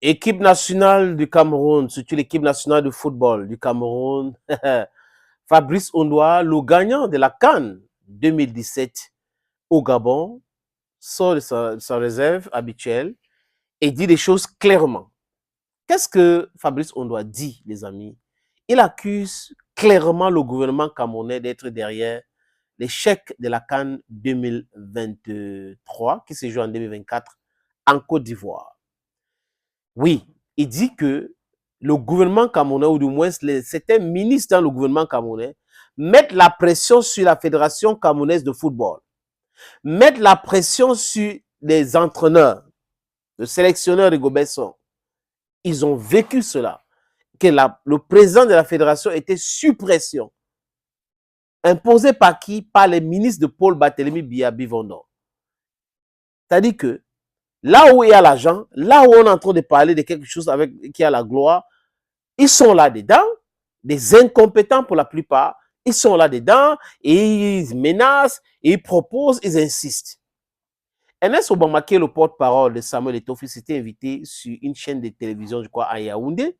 Équipe nationale du Cameroun, surtout l'équipe nationale de football du Cameroun. Fabrice Ondoa, le gagnant de la CAN 2017 au Gabon, sort de sa réserve habituelle et dit des choses clairement. Qu'est-ce que Fabrice Ondoa dit, les amis? Il accuse clairement le gouvernement camerounais d'être derrière l'échec de la CAN 2023 qui se joue en 2024 en Côte d'Ivoire. Oui, il dit que le gouvernement camerounais, ou du moins certains ministres dans le gouvernement camerounais, mettent la pression sur la Fédération camerounaise de football, mettent la pression sur les entraîneurs, le sélectionneur Rigo Besson. Ils ont vécu cela, que le président de la fédération était sous pression. Imposé par qui? Par les ministres de Paul Barthélémy Biya-Bivondo. C'est-à-dire que là où il y a l'argent, là où on est en train de parler de quelque chose avec qui a la gloire, ils sont là-dedans, des incompétents pour la plupart, ils sont là-dedans, et ils menacent, et ils proposent, ils insistent. Ernest Obama, qui est le porte-parole de Samuel Eto'o, s'était invité sur une chaîne de télévision, je crois, à Yaoundé.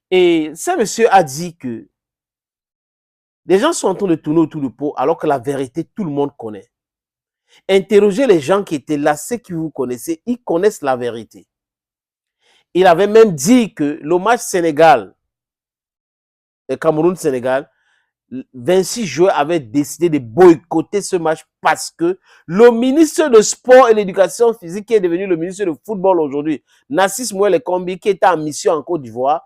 Et ce monsieur a dit que les gens sont en train de tourner autour du pot, alors que la vérité, tout le monde connaît. Interrogez les gens qui étaient là, ceux qui vous connaissez, ils connaissent la vérité. Il avait même dit que le match Sénégal, le Cameroun-Sénégal, 26 joueurs avaient décidé de boycotter ce match parce que le ministre de Sport et l'Éducation physique, qui est devenu le ministre de Football aujourd'hui, Nassis Mouel Kombi, qui était en mission en Côte d'Ivoire,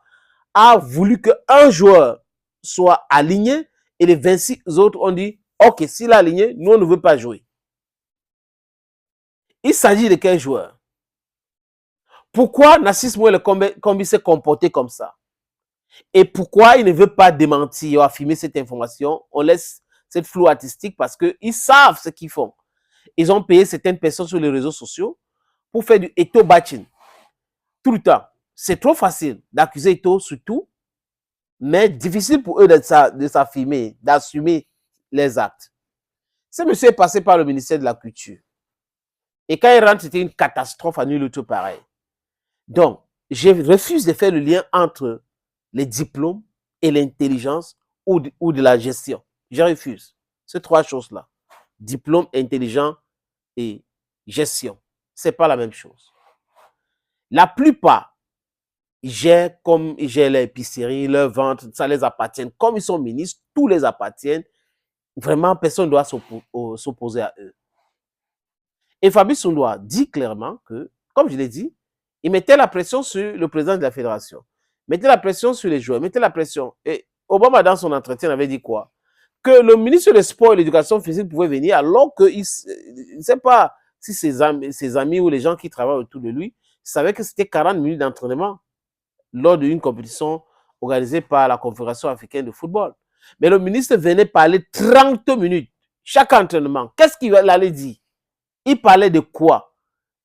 a voulu qu'un joueur soit aligné et les 26 autres ont dit « Ok, s'il est aligné, nous, on ne veut pas jouer. » Il s'agit de quel joueur? Pourquoi Nassis Mouel Kombi s'est comporté comme ça? Et pourquoi il ne veut pas démentir ou affirmer cette information? On laisse cette flou artistique parce qu'ils savent ce qu'ils font. Ils ont payé certaines personnes sur les réseaux sociaux pour faire du Eto'o bashing tout le temps. C'est trop facile d'accuser Eto'o sur tout, mais difficile pour eux de s'affirmer, d'assumer les actes. Ce monsieur est passé par le ministère de la Culture. Et quand il rentre, c'était une catastrophe à nul autre pareil. Donc, je refuse de faire le lien entre les diplômes et l'intelligence ou de la gestion. Je refuse. Ces trois choses-là. Diplôme, intelligent et gestion. Ce n'est pas la même chose. La plupart gèrent comme ils gèrent l'épicerie, leur vente, ça les appartient. Comme ils sont ministres, tous les appartiennent. Vraiment, personne ne doit s'opposer à eux. Et Fabrice Ondoa dit clairement que, comme je l'ai dit, il mettait la pression sur le président de la fédération, mettait la pression sur les joueurs, mettait la pression. Et Obama, dans son entretien, avait dit quoi? Que le ministre des Sports et de l'Éducation physique pouvait venir, alors qu'il ne sait pas si ses amis ou les gens qui travaillent autour de lui savaient que c'était 40 minutes d'entraînement lors d'une compétition organisée par la Confédération africaine de football. Mais le ministre venait parler 30 minutes chaque entraînement. Qu'est-ce qu'il allait dire? Il parlait de quoi?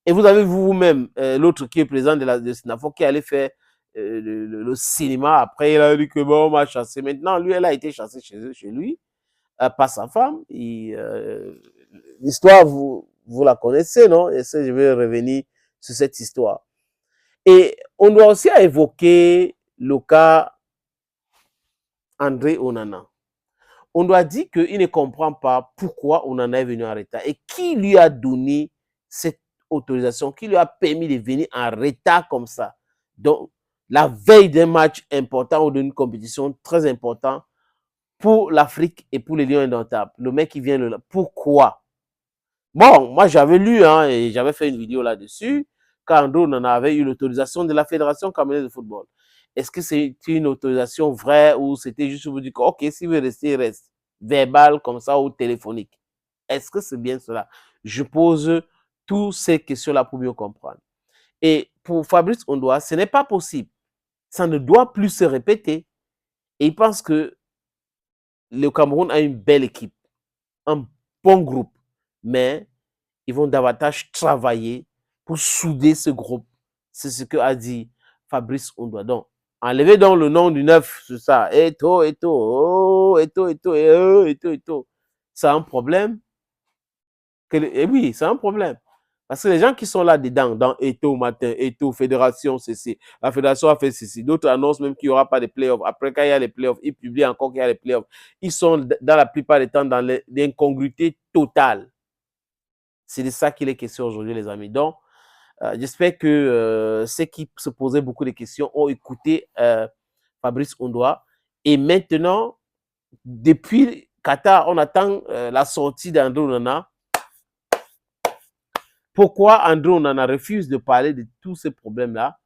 Et vous avez vous-même l'autre qui est président de SNAFO qui allait faire le cinéma. Après, il a dit que bon, on m'a chassé. Maintenant, lui, elle a été chassée chez lui par sa femme. L'histoire, vous la connaissez, non? Et ça, je vais revenir sur cette histoire. Et on doit aussi évoquer le cas André Onana. On doit dire qu'il ne comprend pas pourquoi Onana est venu en retard et qui lui a donné cette autorisation, qui lui a permis de venir en retard comme ça. Donc, la veille d'un match important ou d'une compétition très importante pour l'Afrique et pour les Lions indomptables. Le mec qui vient là. Pourquoi? Bon, moi j'avais lu et j'avais fait une vidéo là-dessus quand André Onana avait eu l'autorisation de la Fédération camerounaise de football. Est-ce que c'est une autorisation vraie ou c'était juste pour dire que, ok, s'il veut rester, il reste. Verbal comme ça ou téléphonique. Est-ce que c'est bien cela? Je pose toutes ces questions-là pour mieux comprendre. Et pour Fabrice Ondoa, ce n'est pas possible. Ça ne doit plus se répéter. Et il pense que le Cameroun a une belle équipe, un bon groupe, mais ils vont davantage travailler pour souder ce groupe. C'est ce que a dit Fabrice Ondoa. Donc, enlevez donc le nom du neuf sur ça. Eto'o. C'est un problème. Et oui, c'est un problème. Parce que les gens qui sont là-dedans, dans Eto matin, Eto, Fédération, ceci, la Fédération a fait ceci, d'autres annoncent même qu'il n'y aura pas de playoffs. Après, quand il y a les playoffs, ils publient encore qu'il y a les playoffs. Ils sont, dans la plupart des temps, dans l'incongruité totale. C'est de ça qu'il est question aujourd'hui, les amis. Donc, j'espère que ceux qui se posaient beaucoup de questions ont écouté Fabrice Ondoa. Et maintenant, depuis Qatar, on attend la sortie d'André Onana. Pourquoi André Onana refuse de parler de tous ces problèmes-là?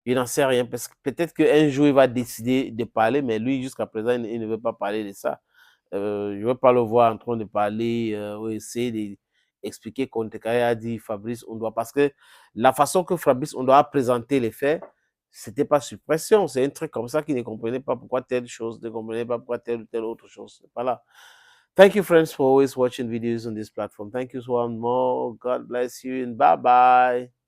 Il n'en sait rien. Parce que peut-être qu'un jour, il va décider de parler, mais lui, jusqu'à présent, il ne veut pas parler de ça. Je ne veux pas le voir en train de parler ou essayer d'expliquer qu'on a dit Fabrice Ondoa. Parce que la façon que Fabrice Ondoa a présenté les faits, c'était pas suppression. C'est un truc comme ça qu'il ne comprenait pas pourquoi telle chose, ne comprenait pas pourquoi telle ou telle autre chose. Voilà. Thank you, friends, for always watching videos on this platform. Thank you so much more. God bless you and bye-bye.